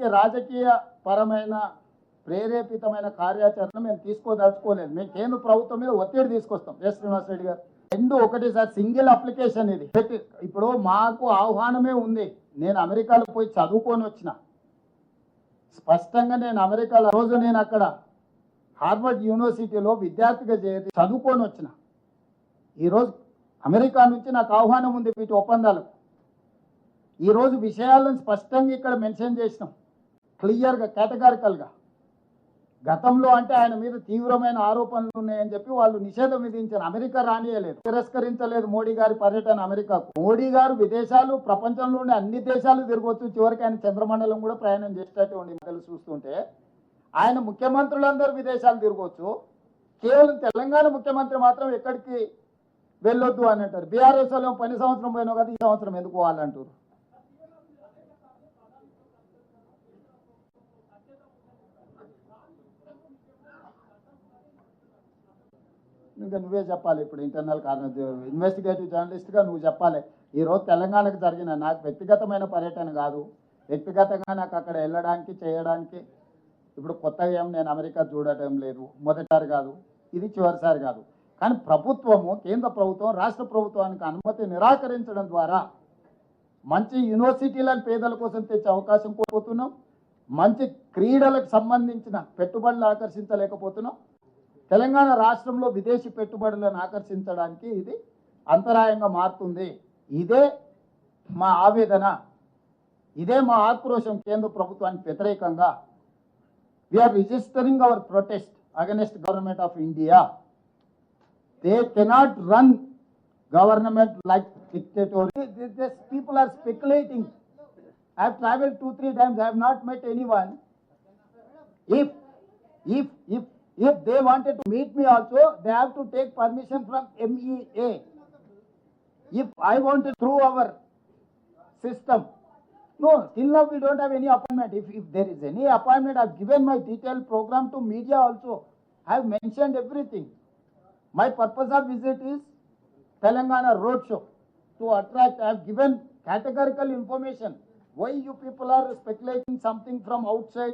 దీనికి రాజకీయ పరమైన ప్రేరేపితమైన కార్యాచరణ మేము తీసుకోదలుచుకోలేదు. మేము కేంద్ర ప్రభుత్వం మీద ఒత్తిడి తీసుకొస్తాం. ఎస్ శ్రీనివాస్ రెడ్డి గారు, రెండు ఒకటి సార్, సింగిల్ అప్లికేషన్ ఇది. ఇప్పుడు మాకు ఆహ్వానమే ఉంది. నేను అమెరికాలో పోయి చదువుకొని వచ్చిన, స్పష్టంగా నేను అమెరికాలో రోజు నేను అక్కడ హార్వర్డ్ యూనివర్సిటీలో విద్యార్థిగా చదువుకొని వచ్చిన. ఈరోజు అమెరికా నుంచి నాకు ఆహ్వానం ఉంది వీటి ఒప్పందాలకు. ఈరోజు విషయాలను స్పష్టంగా ఇక్కడ మెన్షన్ చేసినాం, క్లియర్గా, కేటగారికల్గా. గతంలో అంటే ఆయన మీద తీవ్రమైన ఆరోపణలు ఉన్నాయని చెప్పి వాళ్ళు నిషేధం విధించారు. అమెరికా రానియలేదు, తిరస్కరించలేదు మోడీ గారి పర్యటన అమెరికాకు. మోడీ గారు విదేశాలు, ప్రపంచంలోని అన్ని దేశాలు తిరగవచ్చు, చివరికి ఆయన చంద్రమండలం కూడా ప్రయాణం చేసేటట్టు ఉండి చూస్తుంటే ఆయన ముఖ్యమంత్రులందరూ విదేశాలు తిరగవచ్చు, కేవలం తెలంగాణ ముఖ్యమంత్రి మాత్రం ఎక్కడికి వెళ్ళొద్దు అని అంటారు. బీఆర్ఎస్ వాళ్ళు పని సంవత్సరం పోయినా కదా, ఈ సంవత్సరం ఎందుకు పోవాలంటారు? ఇంకా నువ్వే చెప్పాలి. ఇప్పుడు ఇంటర్నల్ కారణం, ఇన్వెస్టిగేటివ్ జర్నలిస్ట్గా నువ్వు చెప్పాలి. ఈరోజు తెలంగాణకు జరిగిన, నాకు వ్యక్తిగతమైన పర్యటన కాదు, వ్యక్తిగతంగా నాకు అక్కడ వెళ్ళడానికి చేయడానికి ఇప్పుడు కొత్తగా ఏం నేను అమెరికా చూడటం లేదు, మొదటిసారి కాదు, ఇది చివరిసారి కాదు. కానీ ప్రభుత్వము, కేంద్ర ప్రభుత్వం రాష్ట్ర ప్రభుత్వానికి అనుమతి నిరాకరించడం ద్వారా మంచి యూనివర్సిటీలను పేదల కోసం తెచ్చే అవకాశం కోల్పోతున్నాం, మంచి క్రీడలకు సంబంధించిన పెట్టుబడులు ఆకర్షించలేకపోతున్నాం. తెలంగాణ రాష్ట్రంలో విదేశీ పెట్టుబడులను ఆకర్షించడానికి ఇది అంతరాయంగా మారుతుంది. ఇదే మా ఆవేదన, ఇదే మా ఆక్రోశం కేంద్ర ప్రభుత్వానికి వ్యతిరేకంగా. We are registering our protest against government of India. They cannot run government like dictatorial. These people are speculating. I have traveled 2-3 times. I have not met anyone. If they wanted to meet me also, they have to take permission from MEA. If I wanted through our system, no, till now we don't have any appointment. If there is any appointment, I have given my detailed program to media also. I have mentioned everything. My purpose of visit is Telangana roadshow to attract. I have given categorical information. Why you people are speculating something from outside?